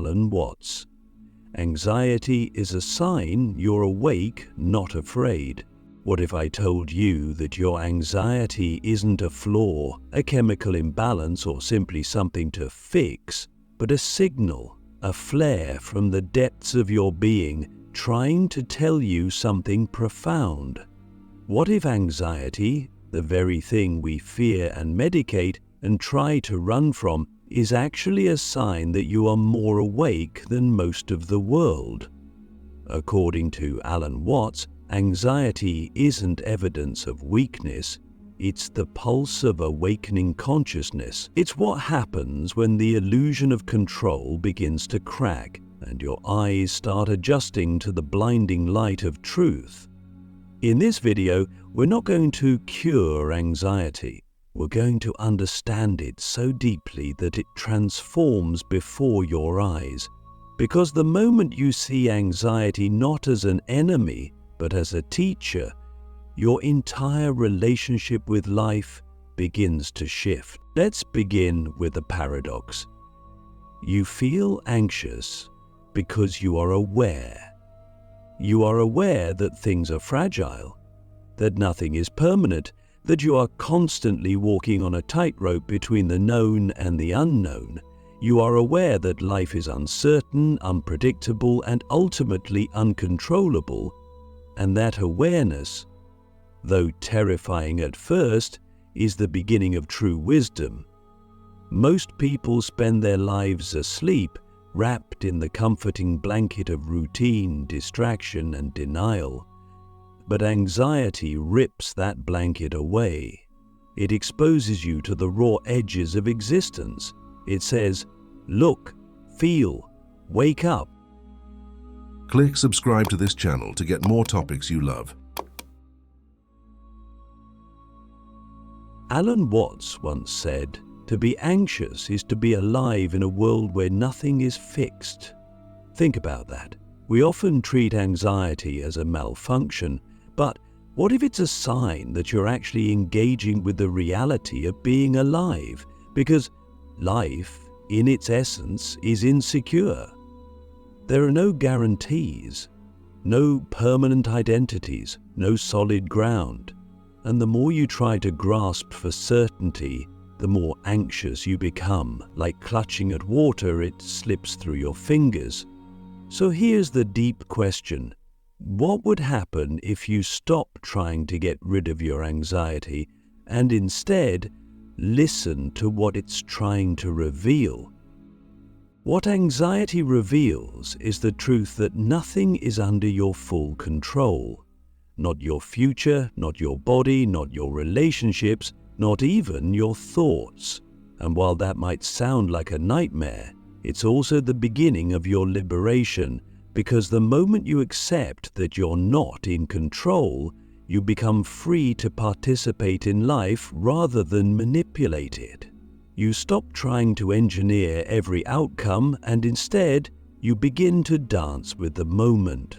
Alan Watts. Anxiety is a sign you're awake, not afraid. What if I told you that your anxiety isn't a flaw, a chemical imbalance, or simply something to fix, but a signal, a flare from the depths of your being trying to tell you something profound? What if anxiety, the very thing we fear and medicate and try to run from, is actually a sign that you are more awake than most of the world? According to Alan Watts, anxiety isn't evidence of weakness, it's the pulse of awakening consciousness. It's what happens when the illusion of control begins to crack and your eyes start adjusting to the blinding light of truth. In this video, we're not going to cure anxiety. We're going to understand it so deeply that it transforms before your eyes. Because the moment you see anxiety not as an enemy, but as a teacher, your entire relationship with life begins to shift. Let's begin with a paradox. You feel anxious because you are aware. You are aware that things are fragile, that nothing is permanent, that you are constantly walking on a tightrope between the known and the unknown. You are aware that life is uncertain, unpredictable, and ultimately uncontrollable, and that awareness, though terrifying at first, is the beginning of true wisdom. Most people spend their lives asleep, wrapped in the comforting blanket of routine, distraction, and denial. But anxiety rips that blanket away. It exposes you to the raw edges of existence. It says, look, feel, wake up. Click subscribe to this channel to get more topics you love. Alan Watts once said, "To be anxious is to be alive in a world where nothing is fixed." Think about that. We often treat anxiety as a malfunction, but what if it's a sign that you're actually engaging with the reality of being alive? Because life, in its essence, is insecure. There are no guarantees, no permanent identities, no solid ground. And the more you try to grasp for certainty, the more anxious you become. Like clutching at water, it slips through your fingers. So here's the deep question. What would happen if you stopped trying to get rid of your anxiety and instead listen to what it's trying to reveal? What anxiety reveals is the truth that nothing is under your full control. Not your future, not your body, not your relationships, not even your thoughts. And while that might sound like a nightmare, it's also the beginning of your liberation, because the moment you accept that you're not in control, you become free to participate in life rather than manipulate it. You stop trying to engineer every outcome and instead you begin to dance with the moment.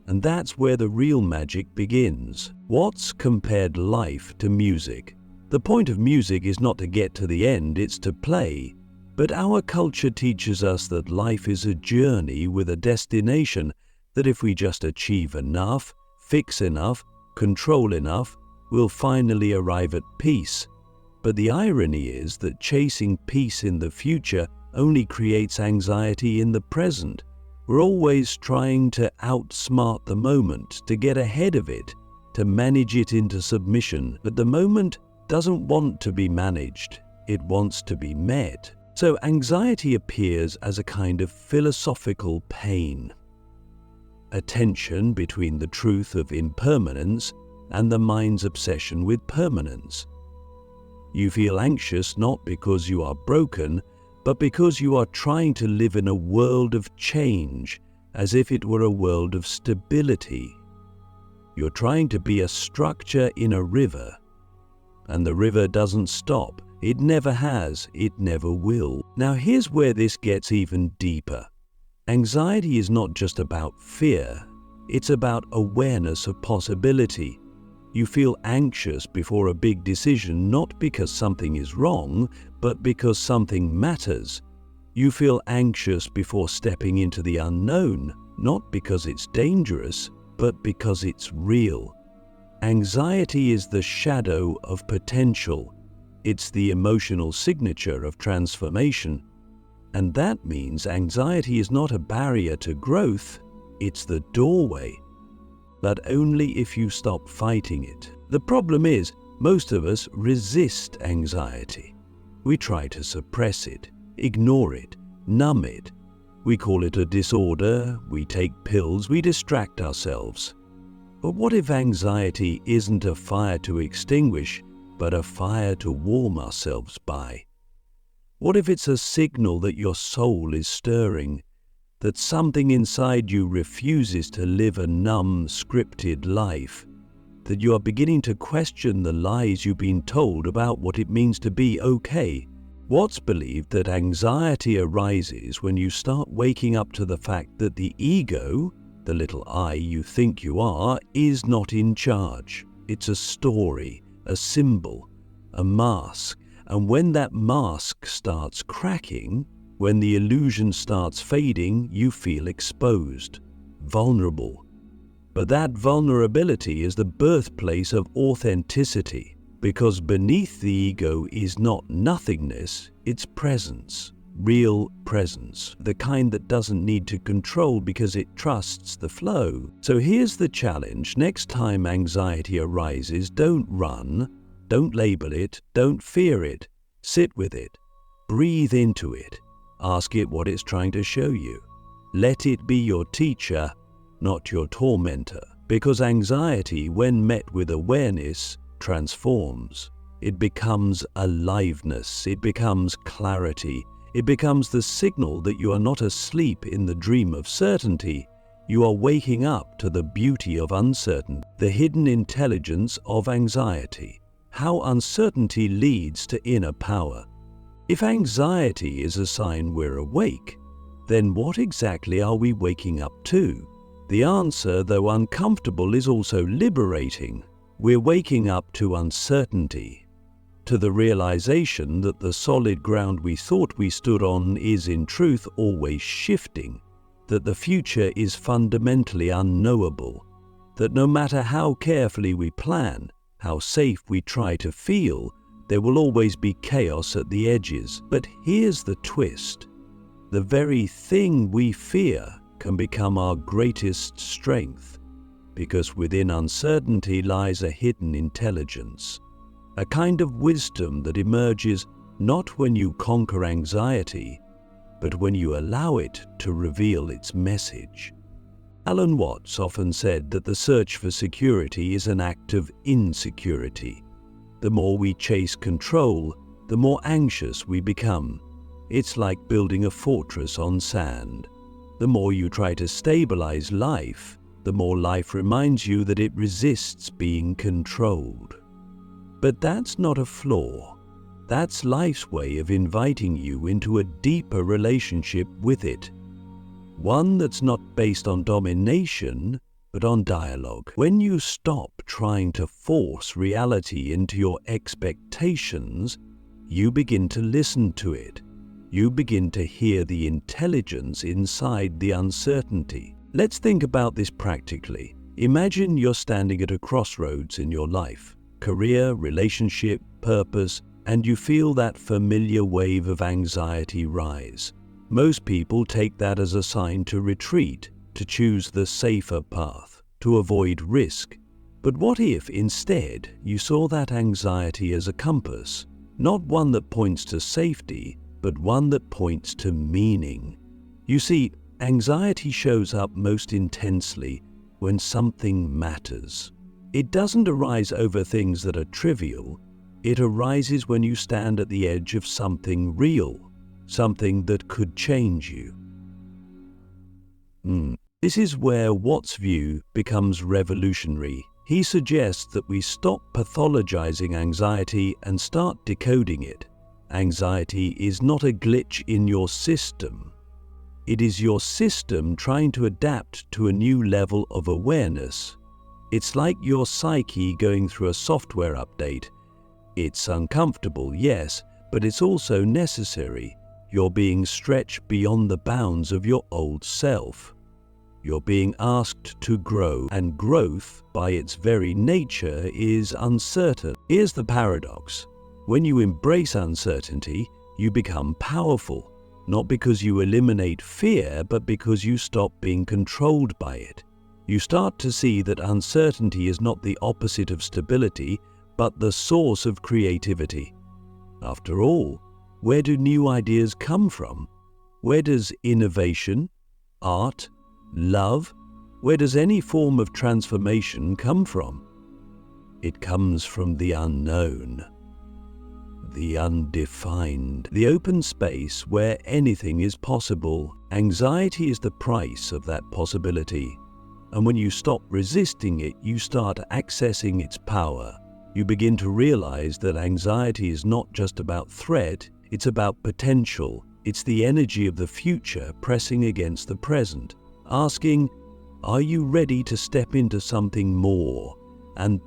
And that's where the real magic begins. Watts compared life to music. The point of music is not to get to the end, it's to play. But our culture teaches us that life is a journey with a destination, that if we just achieve enough, fix enough, control enough, we'll finally arrive at peace. But the irony is that chasing peace in the future only creates anxiety in the present. We're always trying to outsmart the moment, to get ahead of it, to manage it into submission. But the moment doesn't want to be managed, it wants to be met. So anxiety appears as a kind of philosophical pain, a tension between the truth of impermanence and the mind's obsession with permanence. You feel anxious not because you are broken, but because you are trying to live in a world of change, as if it were a world of stability. You're trying to be a structure in a river, and the river doesn't stop. It never has, it never will. Now here's where this gets even deeper. Anxiety is not just about fear, it's about awareness of possibility. You feel anxious before a big decision not because something is wrong, but because something matters. You feel anxious before stepping into the unknown, not because it's dangerous, but because it's real. Anxiety is the shadow of potential. It's the emotional signature of transformation. And that means anxiety is not a barrier to growth, it's the doorway. But only if you stop fighting it. The problem is, most of us resist anxiety. We try to suppress it, ignore it, numb it. We call it a disorder, we take pills, we distract ourselves. But what if anxiety isn't a fire to extinguish, but a fire to warm ourselves by? What if it's a signal that your soul is stirring, that something inside you refuses to live a numb, scripted life, that you are beginning to question the lies you've been told about what it means to be okay? What's believed that anxiety arises when you start waking up to the fact that the ego, the little I you think you are, is not in charge. It's a story, a symbol, a mask, and when that mask starts cracking, when the illusion starts fading, you feel exposed, vulnerable. But that vulnerability is the birthplace of authenticity, because beneath the ego is not nothingness, it's presence, real presence, the kind that doesn't need to control because it trusts the flow. So here's the challenge. Next time anxiety arises, don't run, don't label it, don't fear it. Sit with it, breathe into it, ask it what it's trying to show you. Let it be your teacher, not your tormentor, because anxiety, when met with awareness, transforms. It becomes aliveness, it becomes clarity, it becomes the signal that you are not asleep in the dream of certainty. You are waking up to the beauty of uncertainty, the hidden intelligence of anxiety, how uncertainty leads to inner power. If anxiety is a sign we're awake, then what exactly are we waking up to? The answer, though uncomfortable, is also liberating. We're waking up to uncertainty, to the realization that the solid ground we thought we stood on is in truth always shifting, that the future is fundamentally unknowable, that no matter how carefully we plan, how safe we try to feel, there will always be chaos at the edges. But here's the twist. The very thing we fear can become our greatest strength, because within uncertainty lies a hidden intelligence, a kind of wisdom that emerges not when you conquer anxiety, but when you allow it to reveal its message. Alan Watts often said that the search for security is an act of insecurity. The more we chase control, the more anxious we become. It's like building a fortress on sand. The more you try to stabilize life, the more life reminds you that it resists being controlled. But that's not a flaw. That's life's way of inviting you into a deeper relationship with it. One that's not based on domination, but on dialogue. When you stop trying to force reality into your expectations, you begin to listen to it. You begin to hear the intelligence inside the uncertainty. Let's think about this practically. Imagine you're standing at a crossroads in your life, career, relationship, purpose, and you feel that familiar wave of anxiety rise. Most people take that as a sign to retreat, to choose the safer path, to avoid risk. But what if instead you saw that anxiety as a compass, not one that points to safety, but one that points to meaning? You see, anxiety shows up most intensely when something matters. It doesn't arise over things that are trivial. It arises when you stand at the edge of something real, something that could change you. This is where Watts' view becomes revolutionary. He suggests that we stop pathologizing anxiety and start decoding it. Anxiety is not a glitch in your system. It is your system trying to adapt to a new level of awareness. It's like your psyche going through a software update. It's uncomfortable, yes, but it's also necessary. You're being stretched beyond the bounds of your old self. You're being asked to grow, and growth, by its very nature, is uncertain. Here's the paradox. When you embrace uncertainty, you become powerful, not because you eliminate fear, but because you stop being controlled by it. You start to see that uncertainty is not the opposite of stability, but the source of creativity. After all, where do new ideas come from? Where does innovation, art, love, where does any form of transformation come from? It comes from the unknown, the undefined, the open space where anything is possible. Anxiety is the price of that possibility. And when you stop resisting it, you start accessing its power. You begin to realize that anxiety is not just about threat, it's about potential. It's the energy of the future pressing against the present, asking, are you ready to step into something more? And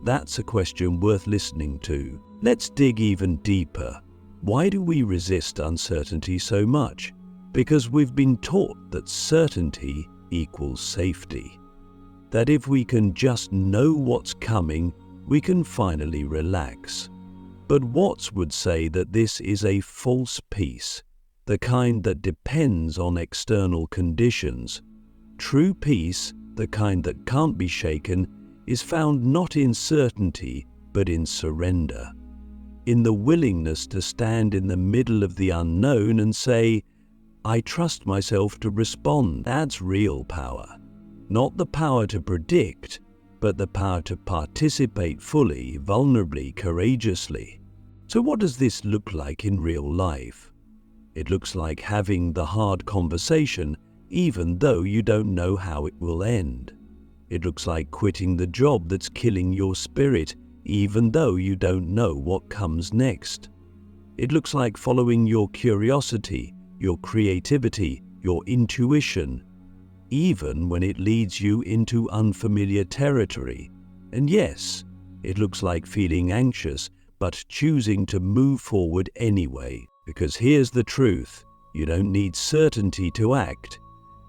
that's a question worth listening to. Let's dig even deeper. Why do we resist uncertainty so much? Because we've been taught that certainty equals safety. That if we can just know what's coming, we can finally relax. But Watts would say that this is a false peace, the kind that depends on external conditions. True peace, the kind that can't be shaken, is found not in certainty, but in surrender. In the willingness to stand in the middle of the unknown and say, I trust myself to respond. That's real power. Not the power to predict, but the power to participate fully, vulnerably, courageously. So what does this look like in real life? It looks like having the hard conversation, even though you don't know how it will end. It looks like quitting the job that's killing your spirit, even though you don't know what comes next. It looks like following your curiosity, your creativity, your intuition, even when it leads you into unfamiliar territory. And yes, it looks like feeling anxious, but choosing to move forward anyway. Because here's the truth, you don't need certainty to act.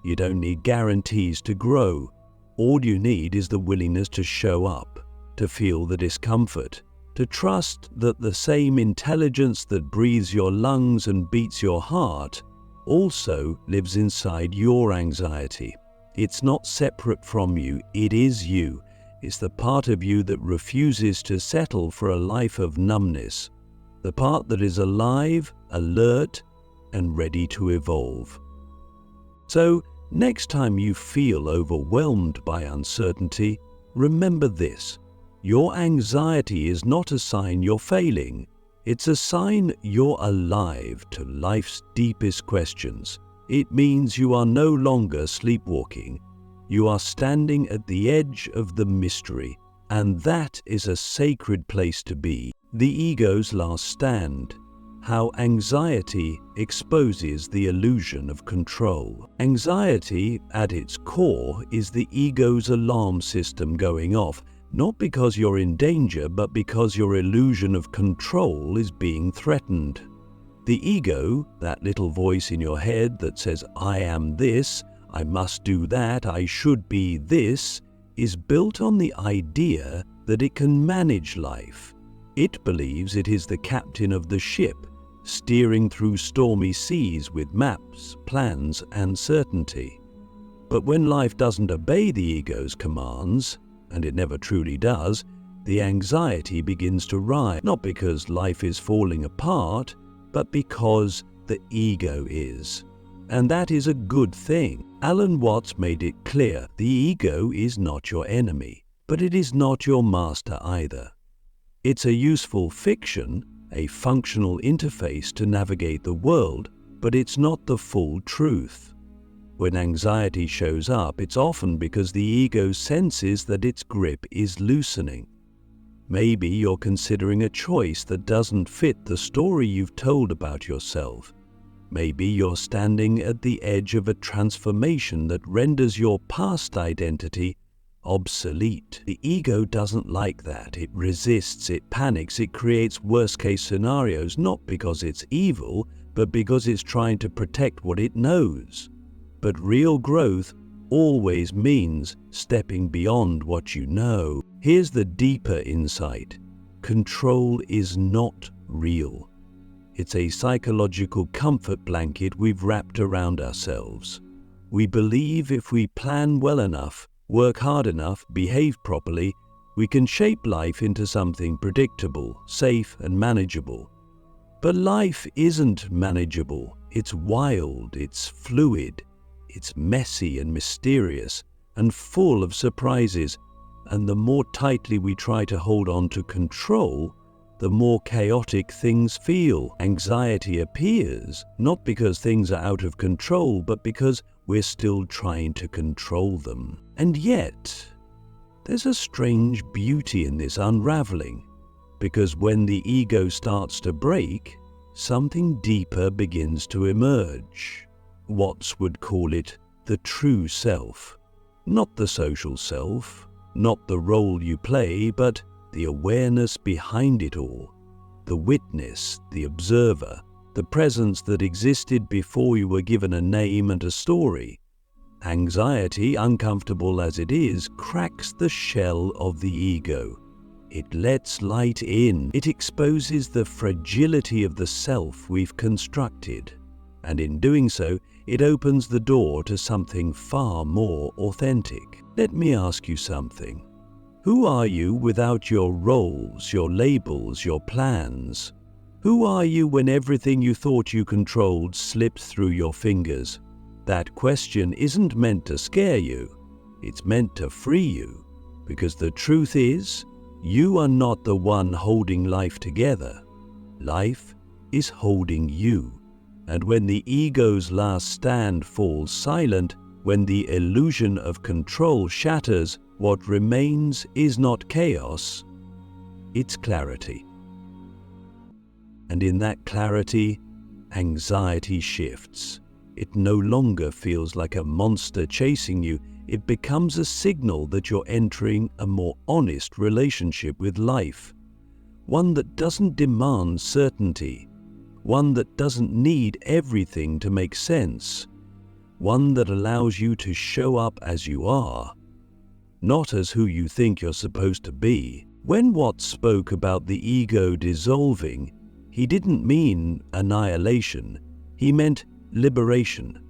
You don't need guarantees to grow. All you need is the willingness to show up, to feel the discomfort, to trust that the same intelligence that breathes your lungs and beats your heart also lives inside your anxiety. It's not separate from you, it is you. It's the part of you that refuses to settle for a life of numbness, the part that is alive, alert, and ready to evolve. So, next time you feel overwhelmed by uncertainty, remember this. Your anxiety is not a sign you're failing. It's a sign you're alive to life's deepest questions. It means you are no longer sleepwalking. You are standing at the edge of the mystery, and that is a sacred place to be. The ego's last stand. How anxiety exposes the illusion of control. Anxiety, at its core, is the ego's alarm system going off, not because you're in danger, but because your illusion of control is being threatened. The ego, that little voice in your head that says, I am this, I must do that, I should be this, is built on the idea that it can manage life. It believes it is the captain of the ship, steering through stormy seas with maps, plans, and certainty. But when life doesn't obey the ego's commands, and it never truly does, the anxiety begins to rise, not because life is falling apart, but because the ego is. And that is a good thing. Alan Watts made it clear, the ego is not your enemy, but it is not your master either. It's a useful fiction, a functional interface to navigate the world, but it's not the full truth. When anxiety shows up, it's often because the ego senses that its grip is loosening. Maybe you're considering a choice that doesn't fit the story you've told about yourself. Maybe you're standing at the edge of a transformation that renders your past identity obsolete. The ego doesn't like that. It resists, it panics, it creates worst-case scenarios, not because it's evil, but because it's trying to protect what it knows. But real growth always means stepping beyond what you know. Here's the deeper insight. Control is not real. It's a psychological comfort blanket we've wrapped around ourselves. We believe if we plan well enough, work hard enough, behave properly, we can shape life into something predictable, safe, and manageable. But life isn't manageable. It's wild, it's fluid, it's messy and mysterious, and full of surprises. And the more tightly we try to hold on to control, the more chaotic things feel. Anxiety appears, not because things are out of control, but because we're still trying to control them. And yet, there's a strange beauty in this unraveling, because when the ego starts to break, something deeper begins to emerge. Watts would call it the true self. Not the social self, not the role you play, but the awareness behind it all. The witness, the observer, the presence that existed before you were given a name and a story. Anxiety, uncomfortable as it is, cracks the shell of the ego. It lets light in. It exposes the fragility of the self we've constructed. And in doing so, it opens the door to something far more authentic. Let me ask you something. Who are you without your roles, your labels, your plans? Who are you when everything you thought you controlled slipped through your fingers? That question isn't meant to scare you. It's meant to free you. Because the truth is, you are not the one holding life together. Life is holding you. And when the ego's last stand falls silent, when the illusion of control shatters, what remains is not chaos, it's clarity. And in that clarity, anxiety shifts. It no longer feels like a monster chasing you. It becomes a signal that you're entering a more honest relationship with life. One that doesn't demand certainty. One that doesn't need everything to make sense. One that allows you to show up as you are, not as who you think you're supposed to be. When Watts spoke about the ego dissolving, he didn't mean annihilation. He meant liberation.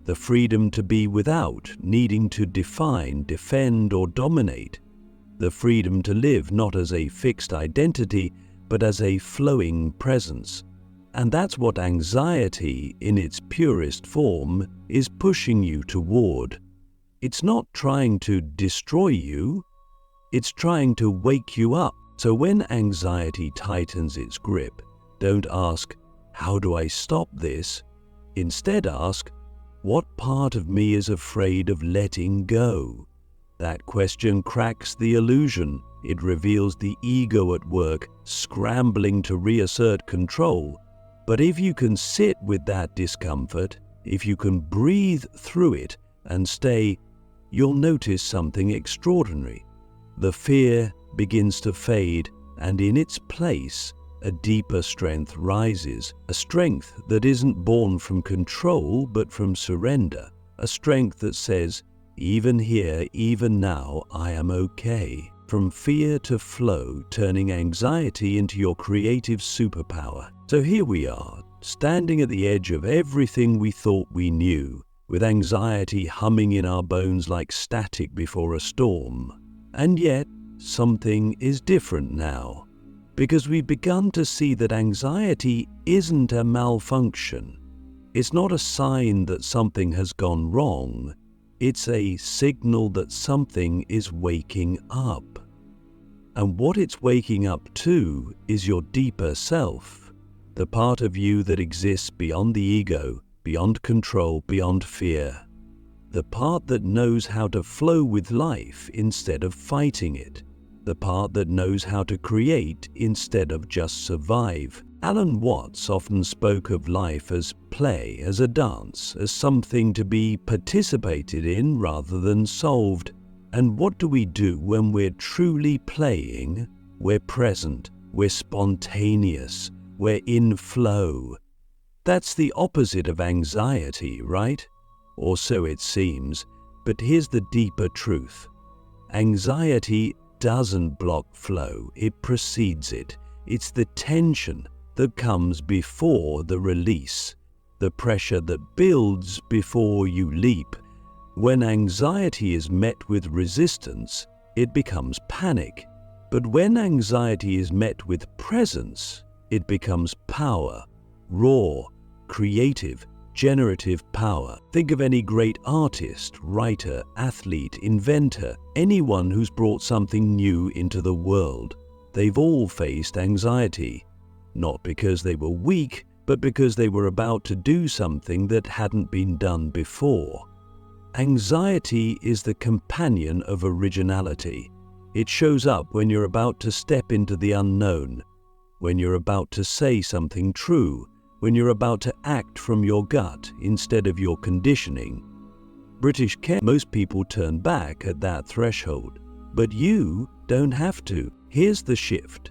The freedom to be without needing to define, defend, or dominate. The freedom to live not as a fixed identity, but as a flowing presence. And that's what anxiety, in its purest form, is pushing you toward. It's not trying to destroy you, it's trying to wake you up. So when anxiety tightens its grip, don't ask, "How do I stop this?" Instead ask, "What part of me is afraid of letting go?" That question cracks the illusion. It reveals the ego at work, scrambling to reassert control. But if you can sit with that discomfort, if you can breathe through it and stay, you'll notice something extraordinary. The fear begins to fade, and in its place, a deeper strength rises, a strength that isn't born from control but from surrender, a strength that says, "Even here, even now, I am okay." From fear to flow, turning anxiety into your creative superpower. So here we are, standing at the edge of everything we thought we knew, with anxiety humming in our bones like static before a storm. And yet, something is different now. Because we've begun to see that anxiety isn't a malfunction. It's not a sign that something has gone wrong. It's a signal that something is waking up. And what it's waking up to is your deeper self, the part of you that exists beyond the ego, beyond control, beyond fear. The part that knows how to flow with life instead of fighting it. The part that knows how to create instead of just survive. Alan Watts often spoke of life as play, as a dance, as something to be participated in rather than solved. And what do we do when we're truly playing? We're present, we're spontaneous, we're in flow. That's the opposite of anxiety, right? Or so it seems. But here's the deeper truth. Anxiety doesn't block flow, it precedes it. It's the tension that comes before the release, the pressure that builds before you leap. When anxiety is met with resistance, it becomes panic. But when anxiety is met with presence, it becomes power, raw, creative, generative power. Think of any great artist, writer, athlete, inventor, anyone who's brought something new into the world. They've all faced anxiety, not because they were weak, but because they were about to do something that hadn't been done before. Anxiety is the companion of originality. It shows up when you're about to step into the unknown, when you're about to say something true, when you're about to act from your gut instead of your conditioning. Most people turn back at that threshold, but you don't have to. Here's the shift.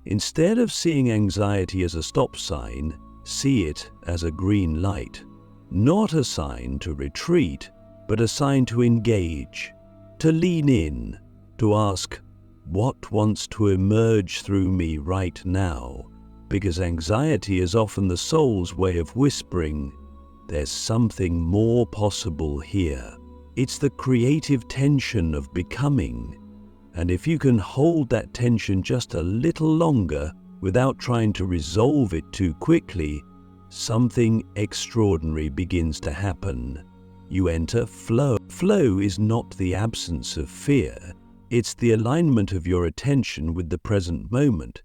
Instead of seeing anxiety as a stop sign, see it as a green light. Not a sign to retreat, but a sign to engage, to lean in, to ask, what wants to emerge through me right now? Because anxiety is often the soul's way of whispering, there's something more possible here. It's the creative tension of becoming. And if you can hold that tension just a little longer without trying to resolve it too quickly, something extraordinary begins to happen. You enter flow. Flow is not the absence of fear. It's the alignment of your attention with the present moment.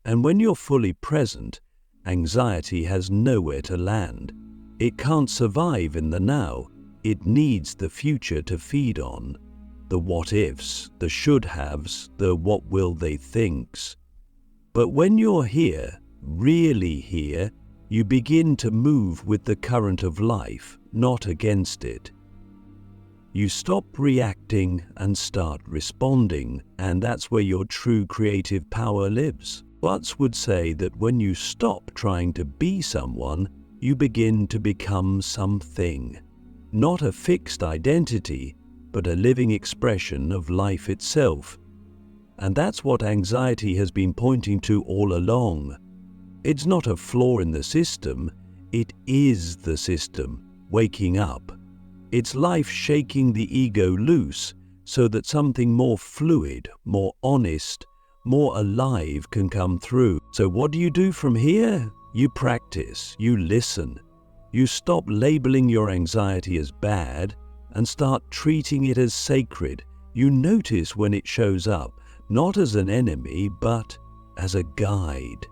And when you're fully present, anxiety has nowhere to land. It can't survive in the now. It needs the future to feed on. The what-ifs, the should-haves, the what will they thinks. But when you're here, really here, you begin to move with the current of life, not against it. You stop reacting and start responding, and that's where your true creative power lives. Watts would say that when you stop trying to be someone, you begin to become something. Not a fixed identity, but a living expression of life itself. And that's what anxiety has been pointing to all along. It's not a flaw in the system, it is the system, waking up. It's life shaking the ego loose so that something more fluid, more honest, more alive can come through. So what do you do from here? You practice, you listen. You stop labeling your anxiety as bad and start treating it as sacred. You notice when it shows up, not as an enemy, but as a guide.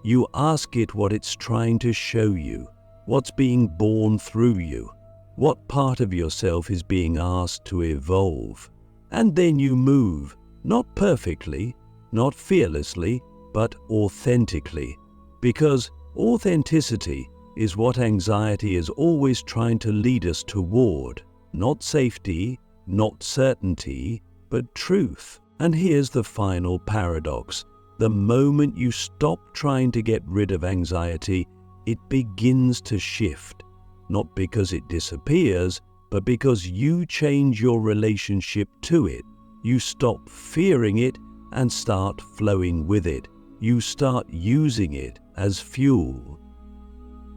You ask it what it's trying to show you, what's being born through you, what part of yourself is being asked to evolve. And then you move, not perfectly, not fearlessly, but authentically. Because authenticity is what anxiety is always trying to lead us toward. Not safety, not certainty, but truth. And here's the final paradox. The moment you stop trying to get rid of anxiety, it begins to shift. Not because it disappears, but because you change your relationship to it. You stop fearing it and start flowing with it. You start using it as fuel.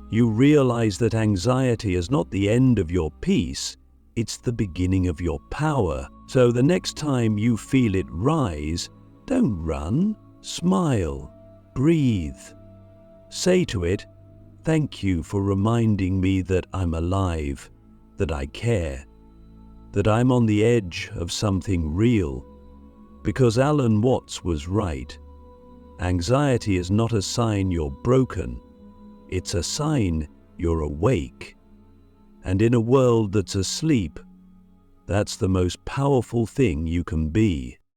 You realize that anxiety is not the end of your peace, it's the beginning of your power. So the next time you feel it rise, don't run, smile, breathe. Say to it, thank you for reminding me that I'm alive, that I care, that I'm on the edge of something real. Because Alan Watts was right. Anxiety is not a sign you're broken. It's a sign you're awake. And in a world that's asleep, that's the most powerful thing you can be.